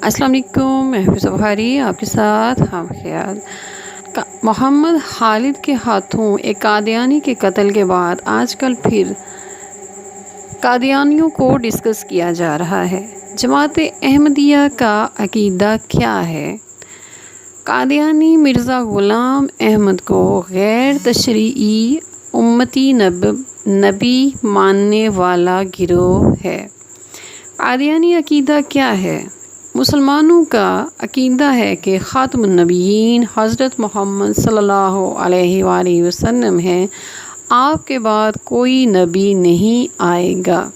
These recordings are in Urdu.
السلام علیکم، میں حفظ بخاری آپ کے ساتھ ہم خیال۔ محمد خالد کے ہاتھوں ایک قادیانی کے قتل کے بعد آج کل پھر قادیانیوں کو ڈسکس کیا جا رہا ہے۔ جماعت احمدیہ کا عقیدہ کیا ہے؟ قادیانی مرزا غلام احمد کو غیر تشریعی امتی نبی ماننے والا گروہ ہے۔ قادیانی عقیدہ کیا ہے؟ مسلمانوں کا عقیدہ ہے کہ خاتم النبیین حضرت محمد صلی اللہ علیہ وآلہ وسلم ہیں، آپ کے بعد کوئی نبی نہیں آئے گا۔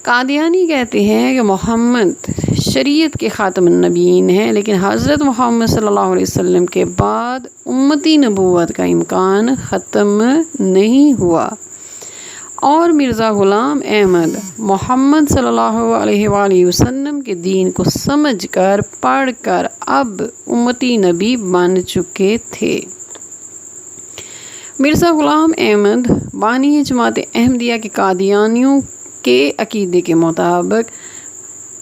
قادیانی کہتے ہیں کہ محمد شریعت کے خاتم النبیین ہیں، لیکن حضرت محمد صلی اللہ علیہ وسلم کے بعد امتی نبوت کا امکان ختم نہیں ہوا، اور مرزا غلام احمد محمد صلی اللہ علیہ وآلہ وسلم کے دین کو سمجھ کر پڑھ کر اب امتی نبی بن چکے تھے۔ مرزا غلام احمد بانی جماعت احمدیہ کے قادیانیوں کے عقیدے کے مطابق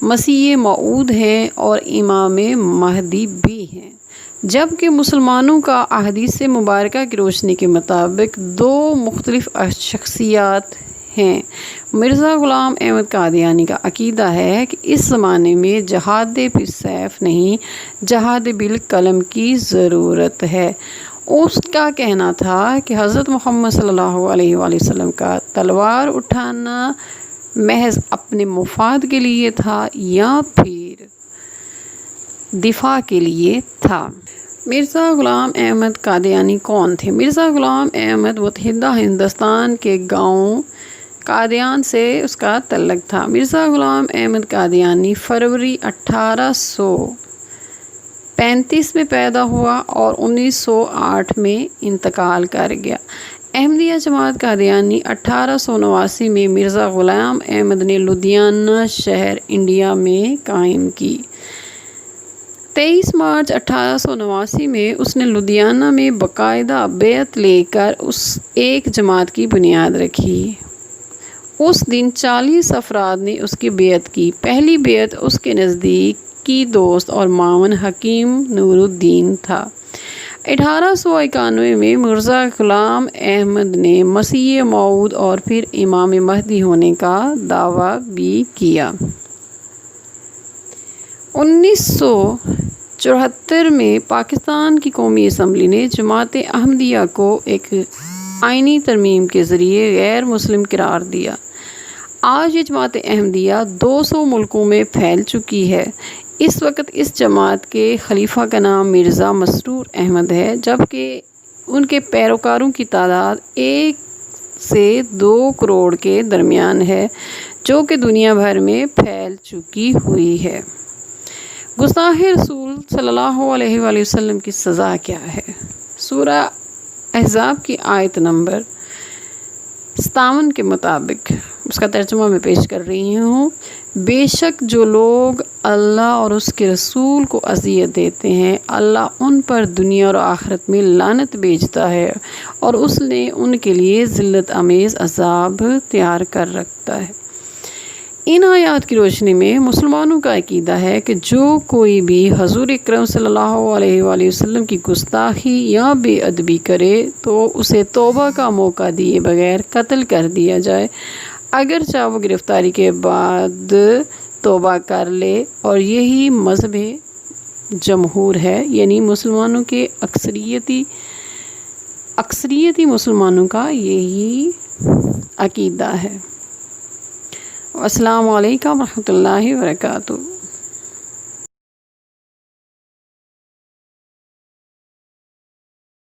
مسیح موعود ہیں اور امام مہدی بھی ہیں، جبکہ مسلمانوں کا احادیث مبارکہ کی روشنی کے مطابق دو مختلف شخصیات ہیں۔ مرزا غلام احمد قادیانی کا عقیدہ ہے کہ اس زمانے میں جہاد بالسیف نہیں، جہاد بالقلم کی ضرورت ہے۔ اس کا کہنا تھا کہ حضرت محمد صلی اللہ علیہ وآلہ وسلم کا تلوار اٹھانا محض اپنے مفاد کے لیے تھا یا پھر دفاع کے لیے تھا۔ مرزا غلام احمد قادیانی کون تھے؟ مرزا غلام احمد متحدہ ہندوستان کے گاؤں قادیان سے اس کا تعلق تھا۔ مرزا غلام احمد قادیانی فروری 1835 میں پیدا ہوا اور 1908 میں انتقال کر گیا۔ احمدیہ جماعت قادیانی 1889 میں مرزا غلام احمد نے لدھیانہ شہر انڈیا میں قائم کی۔ 23 مارچ 1889 میں اس نے لدھیانہ میں باقاعدہ بیعت لے کر ایک جماعت کی بنیاد رکھی۔ اس دن 40 افراد نے اس کی بیعت کی۔ پہلی بیعت اس کے نزدیکی دوست اور معاون حکیم نور الدین تھا۔ 1891 میں مرزا غلام احمد نے مسیح موعود اور پھر امام مہدی ہونے کا دعویٰ بھی کیا۔ 1974 میں پاکستان کی قومی اسمبلی نے جماعت احمدیہ کو ایک آئینی ترمیم کے ذریعے غیر مسلم قرار دیا۔ آج یہ جماعت احمدیہ 200 ملکوں میں پھیل چکی ہے۔ اس وقت اس جماعت کے خلیفہ کا نام مرزا مسرور احمد ہے، جبکہ ان کے پیروکاروں کی تعداد 1 سے 2 کروڑ کے درمیان ہے، جو کہ دنیا بھر میں پھیل چکی ہوئی ہے۔ گستاخ رسول صلی اللہ علیہ وآلہ وسلم کی سزا کیا ہے؟ سورہ احزاب کی آیت نمبر 57 کے مطابق اس کا ترجمہ میں پیش کر رہی ہوں۔ بے شک جو لوگ اللہ اور اس کے رسول کو اذیت دیتے ہیں، اللہ ان پر دنیا اور آخرت میں لعنت بھیجتا ہے، اور اس نے ان کے لیے ذلت آمیز عذاب تیار کر رکھتا ہے۔ ان آیات کی روشنی میں مسلمانوں کا عقیدہ ہے کہ جو کوئی بھی حضور اکرم صلی اللہ علیہ وآلہ وسلم کی گستاخی یا بے ادبی کرے تو اسے توبہ کا موقع دیے بغیر قتل کر دیا جائے، اگرچہ وہ گرفتاری کے بعد توبہ کر لے، اور یہی مذہب جمہور ہے، یعنی مسلمانوں کے اکثریتی مسلمانوں کا یہی عقیدہ ہے۔ السلام علیکم ورحمۃ اللہ وبرکاتہ۔